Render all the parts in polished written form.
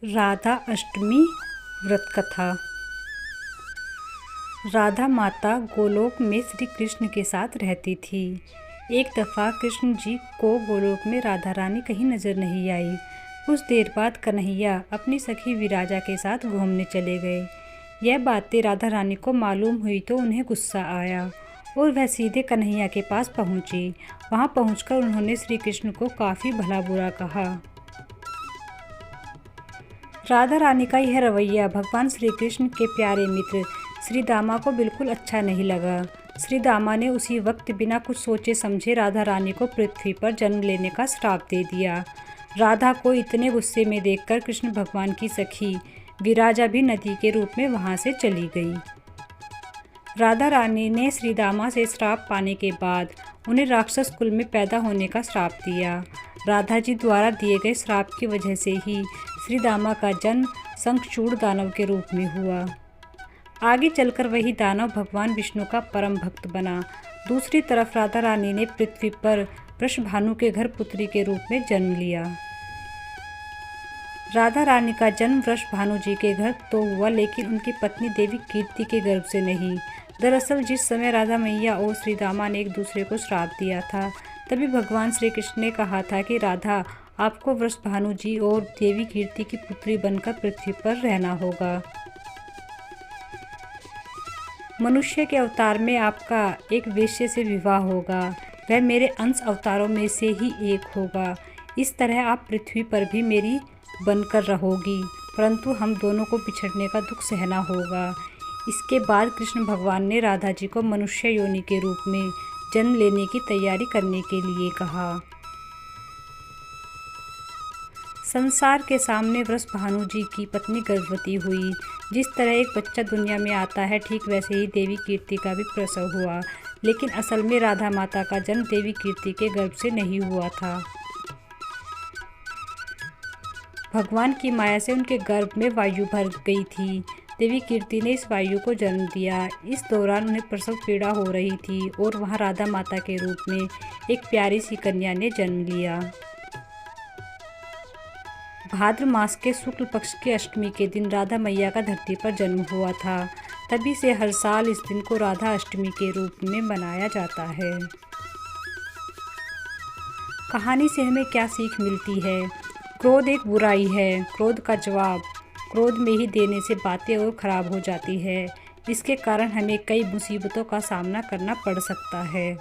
राधा अष्टमी व्रत कथा। राधा माता गोलोक में श्री कृष्ण के साथ रहती थी। एक दफ़ा कृष्ण जी को गोलोक में राधा रानी कहीं नज़र नहीं आई। कुछ देर बाद कन्हैया अपनी सखी विराजा के साथ घूमने चले गए। यह बातें राधा रानी को मालूम हुई तो उन्हें गुस्सा आया और वह सीधे कन्हैया के पास पहुँची। वहाँ पहुँचकर उन्होंने श्री कृष्ण को काफ़ी भला बुरा कहा। राधा रानी का यह रवैया भगवान श्री कृष्ण के प्यारे मित्र श्री दामा को बिल्कुल अच्छा नहीं लगा। श्री दामा ने उसी वक्त बिना कुछ सोचे समझे राधा रानी को पृथ्वी पर जन्म लेने का श्राप दे दिया। राधा को इतने गुस्से में देखकर कृष्ण भगवान की सखी विराजा भी नदी के रूप में वहां से चली गई। राधा रानी ने श्री दामा से श्राप पाने के बाद उन्हें राक्षस कुल में पैदा होने का श्राप दिया। राधा जी द्वारा दिए गए श्राप की वजह से ही श्री दामा का जन्म शंखचूड़ दानव के रूप में हुआ। आगे चलकर वही दानव भगवान विष्णु का परम भक्त बना। दूसरी तरफ राधा रानी ने पृथ्वी पर वृषभानु के घर पुत्री के रूप में जन्म लिया। राधा रानी का जन्म वृषभानु जी के घर तो हुआ, लेकिन उनकी पत्नी देवी कीर्ति के गर्भ से नहीं। दरअसल जिस समय राधा मैया और श्री दामा ने एक दूसरे को श्राप दिया था, तभी भगवान श्री कृष्ण ने कहा था कि राधा, आपको वृषभानु जी और देवी कीर्ति की पुत्री बनकर पृथ्वी पर रहना होगा। मनुष्य के अवतार में आपका एक वेश्या से विवाह होगा। वह मेरे अंश अवतारों में से ही एक होगा। इस तरह आप पृथ्वी पर भी मेरी बनकर रहोगी, परंतु हम दोनों को बिछड़ने का दुख सहना होगा। इसके बाद कृष्ण भगवान ने राधा जी को मनुष्य योनि के रूप में जन्म लेने की तैयारी करने के लिए कहा। संसार के सामने वृषभानु जी की पत्नी गर्भवती हुई। जिस तरह एक बच्चा दुनिया में आता है, ठीक वैसे ही देवी कीर्ति का भी प्रसव हुआ। लेकिन असल में राधा माता का जन्म देवी कीर्ति के गर्भ से नहीं हुआ था। भगवान की माया से उनके गर्भ में वायु भर गई थी। देवी कीर्ति ने इस वायु को जन्म दिया। इस दौरान उन्हें प्रसव पीड़ा हो रही थी और वहाँ राधा माता के रूप में एक प्यारी सी कन्या ने जन्म लिया। भाद्र मास के शुक्ल पक्ष की अष्टमी के दिन राधा मैया का धरती पर जन्म हुआ था। तभी से हर साल इस दिन को राधा अष्टमी के रूप में मनाया जाता है। कहानी से हमें क्या सीख मिलती है? क्रोध एक बुराई है। क्रोध का जवाब क्रोध में ही देने से बातें और ख़राब हो जाती है। इसके कारण हमें कई मुसीबतों का सामना करना पड़ सकता है।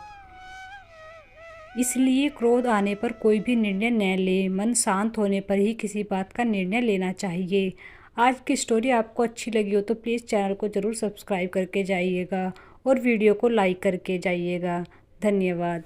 इसलिए क्रोध आने पर कोई भी निर्णय न ले। मन शांत होने पर ही किसी बात का निर्णय लेना चाहिए। आज की स्टोरी आपको अच्छी लगी हो तो प्लीज़ चैनल को ज़रूर सब्सक्राइब करके जाइएगा और वीडियो को लाइक करके जाइएगा। धन्यवाद।